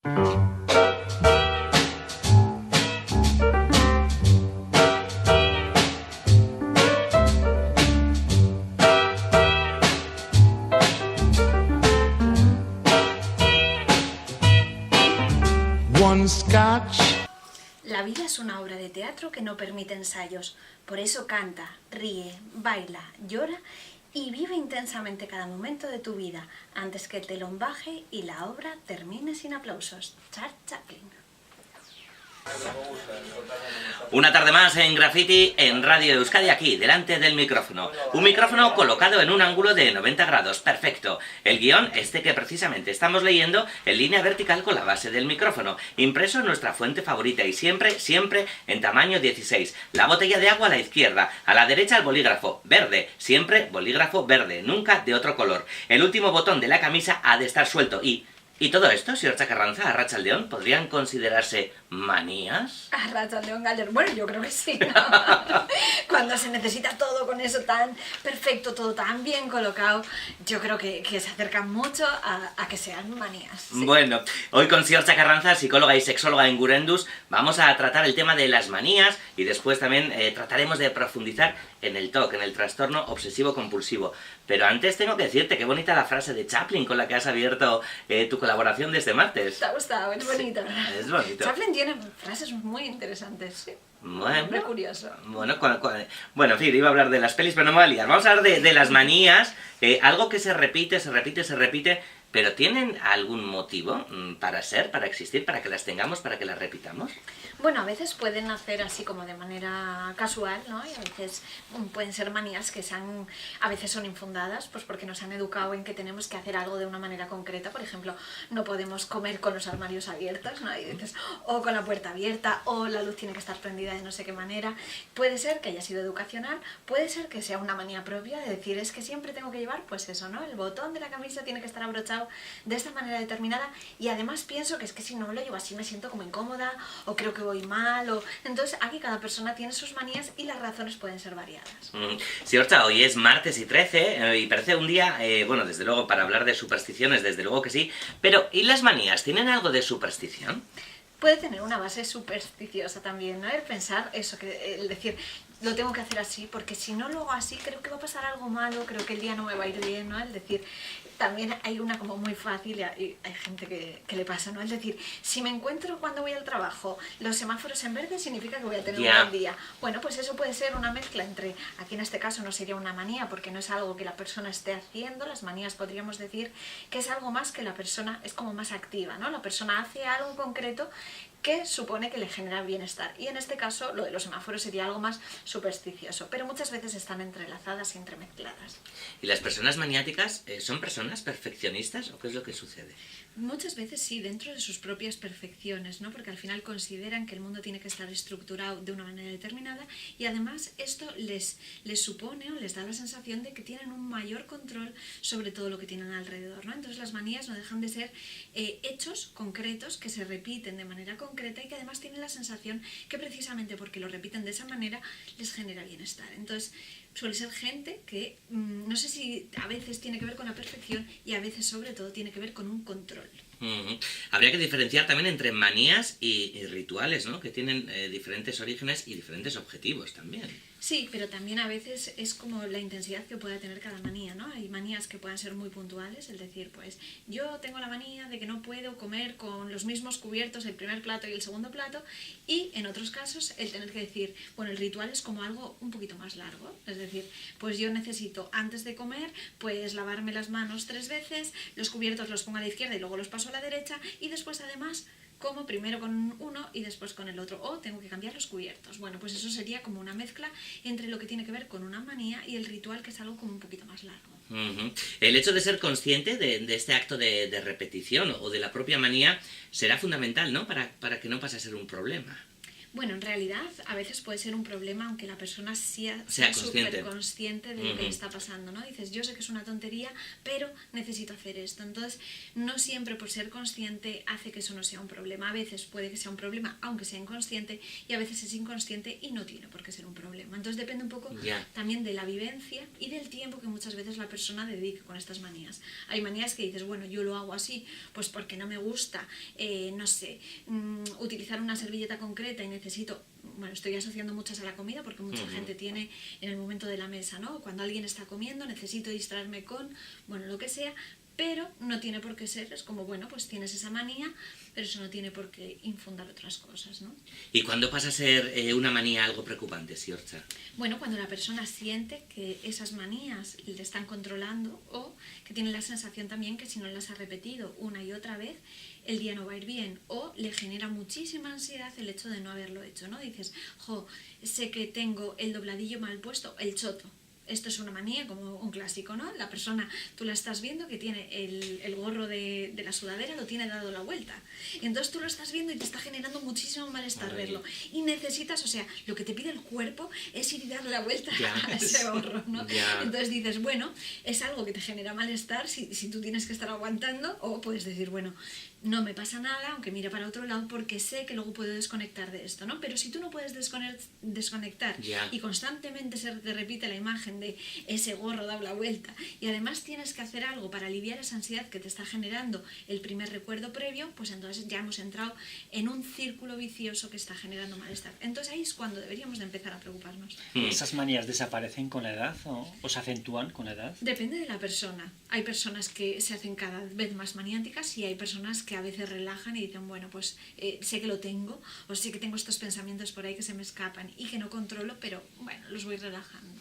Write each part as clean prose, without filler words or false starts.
One scotch. La vida es una obra de teatro que no permite ensayos. Por eso canta, ríe, baila, llora y vive intensamente cada momento de tu vida antes que el telón baje y la obra termine sin aplausos. Charles Chaplin. Una tarde más en Graffiti en Radio Euskadi, aquí, delante del micrófono. Un micrófono colocado en un ángulo de 90 grados, perfecto. El guión, este que precisamente estamos leyendo, en línea vertical con la base del micrófono, impreso en nuestra fuente favorita y siempre, siempre en tamaño 16. La botella de agua a la izquierda, a la derecha el bolígrafo, verde, siempre bolígrafo verde, nunca de otro color. El último botón de la camisa ha de estar suelto ¿Y todo esto, señor Chacarranza, Arratsaldeon, podrían considerarse manías? Arratsaldeon, Galler. Bueno, yo creo que sí, ¿no? Cuando se necesita todo con eso tan perfecto, todo tan bien colocado, yo creo que se acercan mucho a que sean manías. ¿Sí? Bueno, hoy con señor Chacarranza, psicóloga y sexóloga en Gurendus, vamos a tratar el tema de las manías y después también trataremos de profundizar en el TOC, en el trastorno obsesivo-compulsivo. Pero antes tengo que decirte qué bonita la frase de Chaplin con la que has abierto tu colaboración de este martes. ¿Te ha gustado? Es bonito. Sí, es bonito. Chaplin tiene frases muy interesantes, sí. Bueno, Hombre curioso. Bueno, en fin, iba a hablar de las pelis, pero no me voy a liar. Vamos a hablar de las manías, algo que se repite, pero ¿tienen algún motivo para existir, para que las tengamos, para que las repitamos? Bueno, a veces pueden hacer así como de manera casual, ¿no? Y a veces pueden ser manías que a veces son infundadas, pues porque nos han educado en que tenemos que hacer algo de una manera concreta. Por ejemplo, no podemos comer con los armarios abiertos, ¿no? Y dices, o con la puerta abierta, o la luz tiene que estar prendida de no sé qué manera. Puede ser que haya sido educacional, puede ser que sea una manía propia de decir, es que siempre tengo que llevar, pues eso, ¿no? El botón de la camisa tiene que estar abrochado de esta manera determinada, y además pienso que es que si no me lo llevo así me siento como incómoda, o creo que voy mal, entonces aquí cada persona tiene sus manías y las razones pueden ser variadas. Sí, Orcha, hoy es martes y 13 y parece un día, bueno, desde luego para hablar de supersticiones, desde luego que sí, pero ¿y las manías tienen algo de superstición? Puede tener una base supersticiosa también, ¿no? El pensar eso, el decir, lo tengo que hacer así, porque si no lo hago así, creo que va a pasar algo malo, creo que el día no me va a ir bien, ¿no? El decir, también hay una como muy fácil, y hay gente que le pasa, ¿no? Es decir, si me encuentro cuando voy al trabajo los semáforos en verde, significa que voy a tener un buen día. Bueno, pues eso puede ser una mezcla entre, aquí en este caso no sería una manía, porque no es algo que la persona esté haciendo. Las manías podríamos decir que es algo más que la persona, es como más activa, ¿no? La persona hace algo concreto que supone que le genera bienestar. Y en este caso, lo de los semáforos sería algo más supersticioso, pero muchas veces están entrelazadas y entremezcladas. ¿Y las personas maniáticas son personas perfeccionistas o qué es lo que sucede? Muchas veces sí, dentro de sus propias perfecciones, ¿no? Porque al final consideran que el mundo tiene que estar estructurado de una manera determinada, y además esto les supone o les da la sensación de que tienen un mayor control sobre todo lo que tienen alrededor, ¿no? Entonces las manías no dejan de ser hechos concretos que se repiten de manera concreta y que además tienen la sensación que precisamente porque lo repiten de esa manera les genera bienestar. Entonces suele ser gente que no sé si a veces tiene que ver con la perfección y a veces sobre todo tiene que ver con un control. Habría que diferenciar también entre manías y rituales, ¿no? Que tienen diferentes orígenes y diferentes objetivos también. Sí, pero también a veces es como la intensidad que pueda tener cada manía, ¿no? Hay manías que puedan ser muy puntuales, es decir, pues yo tengo la manía de que no puedo comer con los mismos cubiertos el primer plato y el segundo plato, y en otros casos el tener que decir, bueno, el ritual es como algo un poquito más largo, es decir, pues yo necesito antes de comer, pues lavarme las manos 3 veces, los cubiertos los pongo a la izquierda y luego los paso a la derecha, y después además como primero con uno y después con el otro, o tengo que cambiar los cubiertos. Bueno, pues eso sería como una mezcla entre lo que tiene que ver con una manía y el ritual, que es algo como un poquito más largo. El hecho de ser consciente de este acto de repetición o de la propia manía será fundamental, ¿no? Para que no pase a ser un problema. Bueno, en realidad a veces puede ser un problema aunque la persona sea consciente. súper consciente de lo que está pasando, ¿no? Dices, yo sé que es una tontería, pero necesito hacer esto. Entonces, no siempre por ser consciente hace que eso no sea un problema. A veces puede que sea un problema aunque sea inconsciente, y a veces es inconsciente y no tiene por qué ser un problema. Entonces depende un poco también de la vivencia y del tiempo que muchas veces la persona dedique con estas manías. Hay manías que dices, bueno, yo lo hago así pues porque no me gusta, no sé, utilizar una servilleta concreta y necesito, bueno, estoy asociando muchas a la comida porque mucha gente tiene en el momento de la mesa, ¿no? Cuando alguien está comiendo necesito distraerme con, bueno, lo que sea, pero no tiene por qué ser, es como, bueno, pues tienes esa manía, pero eso no tiene por qué infundar otras cosas, ¿no? ¿Y cuándo pasa a ser una manía algo preocupante, Siorcha? Bueno, cuando la persona siente que esas manías le están controlando, o que tiene la sensación también que si no las ha repetido una y otra vez, el día no va a ir bien, o le genera muchísima ansiedad el hecho de no haberlo hecho, ¿no? Dices, jo, sé que tengo el dobladillo mal puesto, el choto. Esto es una manía, como un clásico, ¿no? La persona, tú la estás viendo que tiene el gorro de la sudadera, lo tiene dado la vuelta. Y entonces tú lo estás viendo y te está generando muchísimo malestar verlo. Y necesitas, o sea, lo que te pide el cuerpo es ir y darle la vuelta a ese gorro, ¿no? Entonces dices, bueno, es algo que te genera malestar si tú tienes que estar aguantando, o puedes decir, bueno, no me pasa nada, aunque mire para otro lado, porque sé que luego puedo desconectar de esto, ¿no? Pero si tú no puedes desconectar y constantemente se te repite la imagen de ese gorro dado la vuelta, y además tienes que hacer algo para aliviar esa ansiedad que te está generando el primer recuerdo previo, pues entonces ya hemos entrado en un círculo vicioso que está generando malestar. Entonces ahí es cuando deberíamos de empezar a preocuparnos. ¿Esas manías desaparecen con la edad o se acentúan con la edad? Depende de la persona. Hay personas que se hacen cada vez más maniáticas y hay personas que a veces relajan y dicen, bueno, pues sé que lo tengo, o sé que tengo estos pensamientos por ahí que se me escapan y que no controlo, pero bueno, los voy relajando.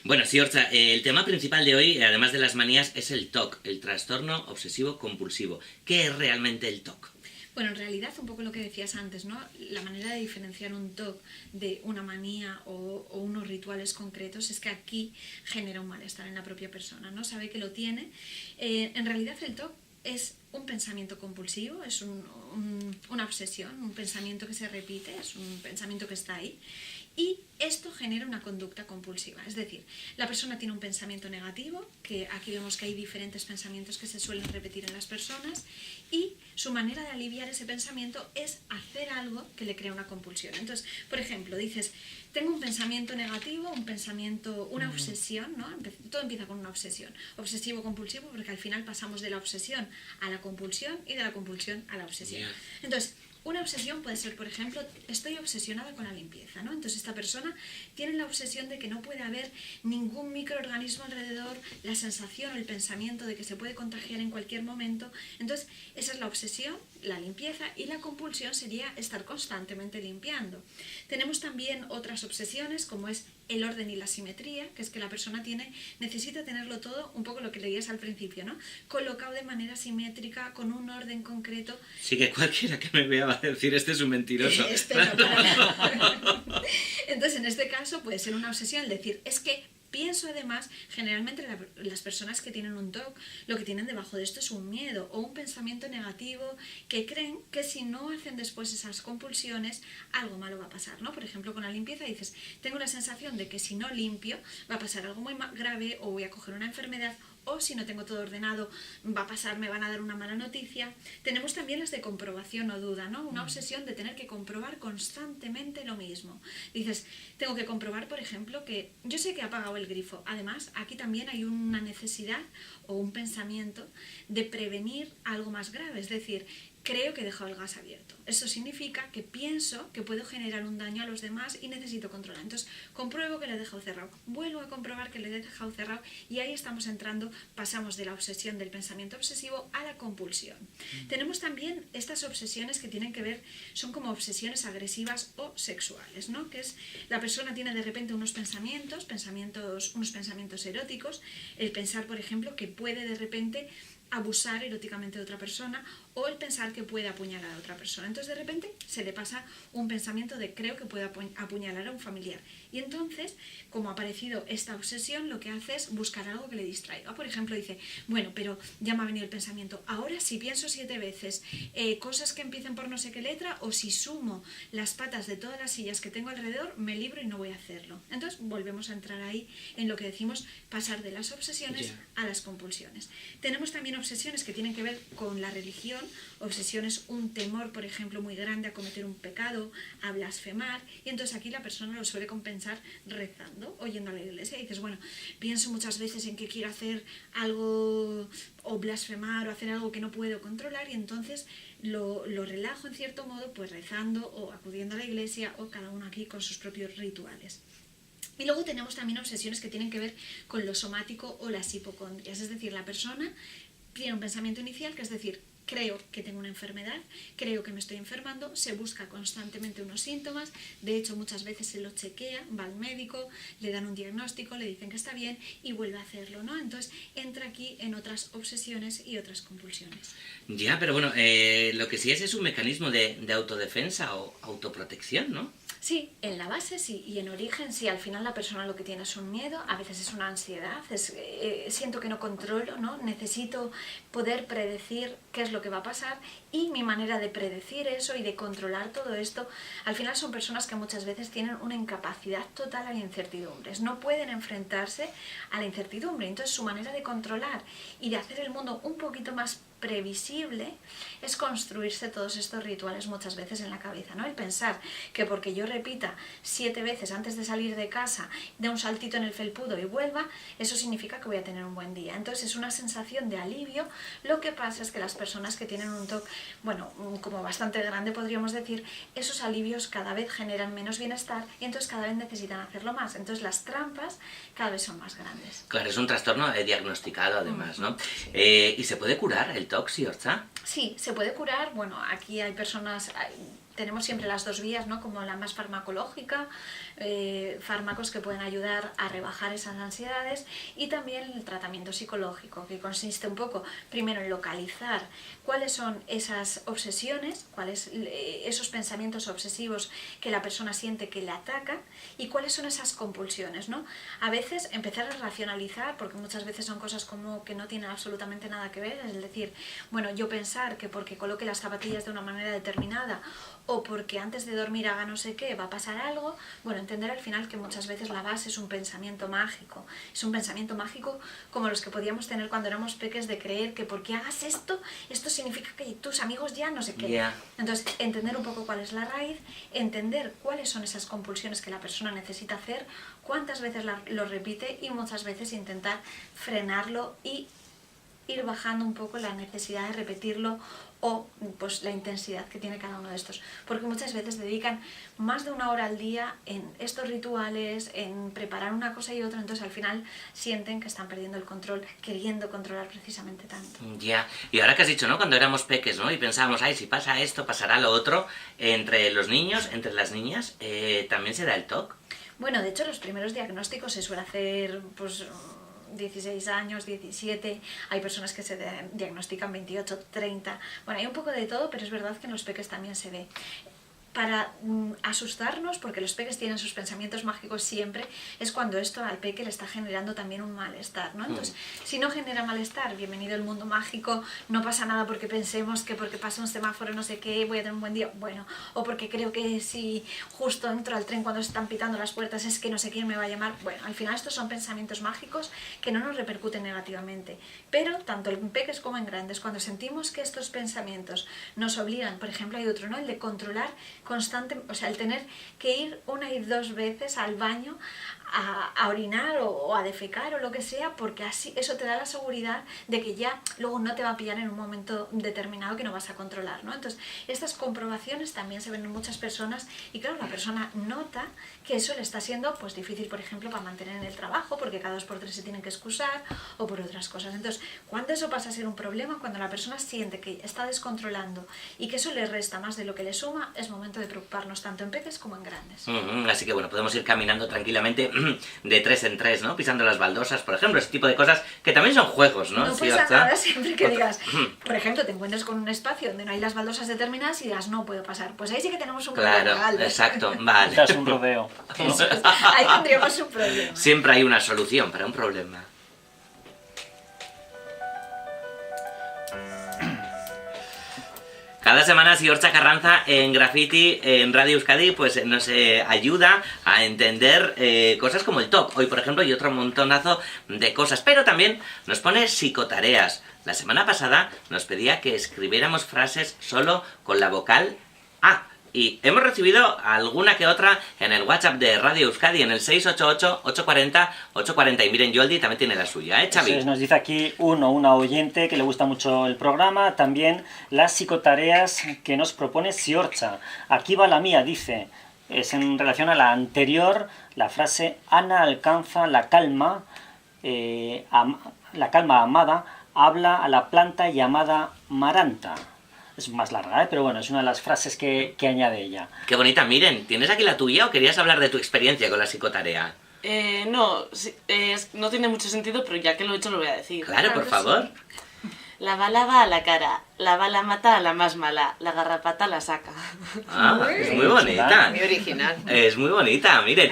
Bueno, Siorcha, el tema principal de hoy, además de las manías, es el TOC, el trastorno obsesivo compulsivo. ¿Qué es realmente el TOC? Bueno, en realidad, un poco lo que decías antes, ¿no? La manera de diferenciar un TOC de una manía o unos rituales concretos es que aquí genera un malestar en la propia persona, ¿no? Sabe que lo tiene. En realidad, el TOC es un pensamiento compulsivo, es una obsesión, un pensamiento que se repite, es un pensamiento que está ahí. Y esto genera una conducta compulsiva, es decir, la persona tiene un pensamiento negativo, que aquí vemos que hay diferentes pensamientos que se suelen repetir en las personas, y su manera de aliviar ese pensamiento es hacer algo que le crea una compulsión. Entonces, por ejemplo, dices, tengo un pensamiento negativo, una obsesión, ¿no? Todo empieza con una obsesión, obsesivo-compulsivo, porque al final pasamos de la obsesión a la compulsión y de la compulsión a la obsesión. Entonces, una obsesión puede ser, por ejemplo, estoy obsesionada con la limpieza, ¿no? Entonces esta persona tiene la obsesión de que no puede haber ningún microorganismo alrededor, la sensación o el pensamiento de que se puede contagiar en cualquier momento. Entonces esa es la obsesión, la limpieza, y la compulsión sería estar constantemente limpiando. Tenemos también otras obsesiones como es el orden y la simetría, que es que la persona necesita tenerlo todo, un poco lo que leías al principio, ¿no? Colocado de manera simétrica, con un orden concreto. Sí, que cualquiera que me vea va a decir, este es un mentiroso. No, para nada. Entonces, en este caso puede ser una obsesión el decir, es que pienso además, generalmente las personas que tienen un TOC, lo que tienen debajo de esto es un miedo o un pensamiento negativo, que creen que si no hacen después esas compulsiones, algo malo va a pasar, ¿no? Por ejemplo, con la limpieza dices, tengo la sensación de que si no limpio va a pasar algo muy grave, o voy a coger una enfermedad, o si no tengo todo ordenado va a pasar, me van a dar una mala noticia. Tenemos también las de comprobación o duda, ¿no? Una obsesión de tener que comprobar constantemente lo mismo. Dices, tengo que comprobar, por ejemplo, que yo sé que he apagado el grifo. Además, aquí también hay una necesidad o un pensamiento de prevenir algo más grave, es decir, creo que he dejado el gas abierto. Eso significa que pienso que puedo generar un daño a los demás y necesito controlar. Entonces, compruebo que lo he dejado cerrado. Vuelvo a comprobar que lo he dejado cerrado y ahí estamos entrando, pasamos de la obsesión del pensamiento obsesivo a la compulsión. Tenemos también estas obsesiones que tienen que ver, son como obsesiones agresivas o sexuales, ¿no? Que es, la persona tiene de repente unos pensamientos eróticos, el pensar, por ejemplo, que puede de repente abusar eróticamente de otra persona, o el pensar que puede apuñalar a otra persona. Entonces de repente se le pasa un pensamiento de creo que puede apuñalar a un familiar. Y entonces, como ha aparecido esta obsesión, lo que hace es buscar algo que le distraiga. Por ejemplo, dice, bueno, pero ya me ha venido el pensamiento, ahora si pienso 7 veces cosas que empiecen por no sé qué letra, o si sumo las patas de todas las sillas que tengo alrededor, me libro y no voy a hacerlo. Entonces volvemos a entrar ahí en lo que decimos pasar de las obsesiones a las compulsiones. Tenemos también obsesiones que tienen que ver con la religión. Obsesiones, un temor, por ejemplo, muy grande a cometer un pecado, a blasfemar, y entonces aquí la persona lo suele compensar rezando o yendo a la iglesia. Y dices, bueno, pienso muchas veces en que quiero hacer algo o blasfemar o hacer algo que no puedo controlar, y entonces lo relajo en cierto modo, pues rezando o acudiendo a la iglesia, o cada uno aquí con sus propios rituales. Y luego tenemos también obsesiones que tienen que ver con lo somático o las hipocondrias, es decir, la persona tiene un pensamiento inicial que es decir, creo que tengo una enfermedad, creo que me estoy enfermando, se busca constantemente unos síntomas, de hecho muchas veces se lo chequea, va al médico, le dan un diagnóstico, le dicen que está bien y vuelve a hacerlo, ¿no? Entonces entra aquí en otras obsesiones y otras compulsiones. Ya, pero bueno, lo que sí es un mecanismo de autodefensa o autoprotección, ¿no? Sí, en la base sí, y en origen sí, al final la persona lo que tiene es un miedo, a veces es una ansiedad, siento que no controlo, ¿no? Necesito poder predecir qué es lo que va a pasar, y mi manera de predecir eso y de controlar todo esto, al final son personas que muchas veces tienen una incapacidad total a la incertidumbre, no pueden enfrentarse a la incertidumbre, entonces su manera de controlar y de hacer el mundo un poquito más previsible es construirse todos estos rituales muchas veces en la cabeza, ¿no? El pensar que porque yo repita 7 veces antes de salir de casa, de un saltito en el felpudo y vuelva, eso significa que voy a tener un buen día. Entonces es una sensación de alivio. Lo que pasa es que las personas que tienen un TOC, bueno, como bastante grande podríamos decir, esos alivios cada vez generan menos bienestar y entonces cada vez necesitan hacerlo más. Entonces las trampas cada vez son más grandes. Claro, es un trastorno diagnosticado además, ¿no? ¿Y se puede curar el TOC, Orcha? Sí, se puede curar. Bueno, aquí hay personas, tenemos siempre las dos vías, ¿no? Como la más farmacológica, fármacos que pueden ayudar a rebajar esas ansiedades, y también el tratamiento psicológico, que consiste un poco, primero, en localizar cuáles son esas obsesiones, cuáles esos pensamientos obsesivos que la persona siente que le atacan, y cuáles son esas compulsiones, ¿no? A veces empezar a racionalizar, porque muchas veces son cosas como que no tienen absolutamente nada que ver, es decir, bueno, yo pensar que porque coloque las zapatillas de una manera determinada o porque antes de dormir haga no sé qué va a pasar algo, bueno, entender al final que muchas veces la base es un pensamiento mágico como los que podíamos tener cuando éramos peques, de creer que porque hagas esto significa que tus amigos ya no sé qué. Yeah. Entonces, entender un poco cuál es la raíz, entender cuáles son esas compulsiones que la persona necesita hacer, cuántas veces lo repite, y muchas veces intentar frenarlo y ir bajando un poco la necesidad de repetirlo, o pues la intensidad que tiene cada uno de estos, porque muchas veces dedican más de 1 hora al día en estos rituales, en preparar una cosa y otra, entonces al final sienten que están perdiendo el control, queriendo controlar precisamente tanto. Ya, y ahora que has dicho, ¿no? Cuando éramos peques, ¿no? Y pensábamos, ay, si pasa esto, pasará lo otro, entre los niños, entre las niñas, ¿también se da el TOC? Bueno, de hecho los primeros diagnósticos se suele hacer, pues 16 años, 17, hay personas que se diagnostican 28, 30, bueno, hay un poco de todo, pero es verdad que en los peques también se ve. Para asustarnos, porque los peques tienen sus pensamientos mágicos siempre, es cuando esto al peque le está generando también un malestar, ¿no? Entonces, si no genera malestar, bienvenido al mundo mágico, no pasa nada porque pensemos que porque pasa un semáforo no sé qué, voy a tener un buen día, bueno, o porque creo que si justo entro al tren cuando se están pitando las puertas es que no sé quién me va a llamar, bueno, al final estos son pensamientos mágicos que no nos repercuten negativamente, pero tanto en peques como en grandes, cuando sentimos que estos pensamientos nos obligan, por ejemplo, hay otro, ¿no? El de controlar constante, o sea, el tener que ir 1 y 2 veces al baño a orinar o a defecar o lo que sea, porque así eso te da la seguridad de que ya luego no te va a pillar en un momento determinado que no vas a controlar, ¿no? Entonces, estas comprobaciones también se ven en muchas personas y claro, la persona nota que eso le está siendo pues difícil, por ejemplo, para mantener en el trabajo, porque cada 2 por 3 se tienen que excusar o por otras cosas. Entonces, cuando eso pasa a ser un problema, cuando la persona siente que está descontrolando y que eso le resta más de lo que le suma, es momento momento de preocuparnos tanto en peques como en grandes. Así que bueno, podemos ir caminando tranquilamente de 3 en 3, ¿no? Pisando las baldosas, por ejemplo, ese tipo de cosas que también son juegos, ¿no? No Sí, pasa hasta- nada siempre que digas, por ejemplo, te encuentres con un espacio donde no hay las baldosas determinadas y digas, no puedo pasar. Pues ahí sí que tenemos un Claro, problema, Albert. exacto, vale. Quizás un rodeo. Eso es, ahí tendríamos un problema. Siempre hay una solución para un problema. Cada semana Siorcha Carranza en Graffiti, en Radio Euskadi, pues nos ayuda a entender cosas como el TOC. Hoy, por ejemplo, y otro montonazo de cosas. Pero también nos pone psicotareas. La semana pasada nos pedía que escribiéramos frases solo con la vocal A. Y hemos recibido alguna que otra en el WhatsApp de Radio Euskadi, en el 688-840-840. Y miren, Yoldi también tiene la suya, ¿eh, Xavi? Eso es, nos dice aquí una oyente que le gusta mucho el programa, también las psicotareas que nos propone Siorcha. Aquí va la mía, dice, es en relación a la anterior, la frase Ana alcanza la calma, la calma amada, habla a la planta llamada Maranta. Es más larga, ¿eh? Pero bueno, es una de las frases que añade ella. Qué bonita, miren, ¿tienes aquí la tuya o querías hablar de tu experiencia con la psicotarea? No, no tiene mucho sentido, pero ya que lo he hecho lo voy a decir. Claro, por Claro, favor. La bala va a la cara, la bala mata a la más mala, la garrapata la saca. Ah, es muy bonita. Muy original. Es muy bonita, miren.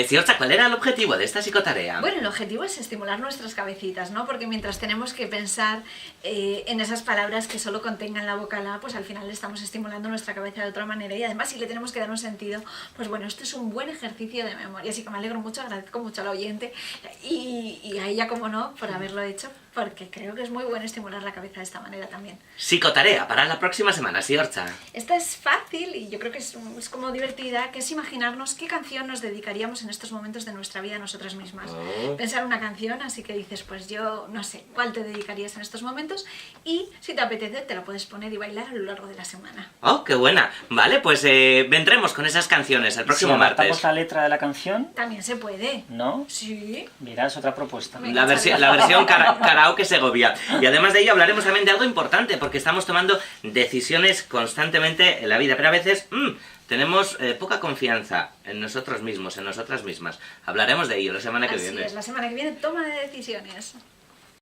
Siorcha, ¿cuál era el objetivo de esta psicotarea? Bueno, el objetivo es estimular nuestras cabecitas, ¿no? Porque mientras tenemos que pensar en esas palabras que solo contengan la vocal A, pues al final le estamos estimulando nuestra cabeza de otra manera. Y además, si le tenemos que dar un sentido, pues bueno, esto es un buen ejercicio de memoria. Así que me alegro mucho, agradezco mucho al oyente y a ella, como no, por haberlo hecho, porque creo que es muy bueno estimular la cabeza de esta manera también. Psicotarea para la próxima semana, Siorcha. Esta es fácil y yo creo que es como divertida, que es imaginarnos qué canción nos dedicaríamos en estos momentos de nuestra vida a nosotras mismas. Pensar una canción, así que dices, pues yo no sé, ¿cuál te dedicarías en estos momentos? Y si te apetece, te la puedes poner y bailar a lo largo de la semana. Oh, qué buena. Vale, pues vendremos con esas canciones el próximo Si martes. adaptamos la letra de la canción, También se puede. ¿no? Sí. Mira, es otra propuesta. Venga. La versión karaoke Segovia. Y además de ello hablaremos también de algo importante, porque estamos tomando decisiones constantemente en la vida, pero a veces tenemos poca confianza en nosotros mismos, en nosotras mismas. Hablaremos de ello la semana que Así viene. es, la semana que viene toma de decisiones.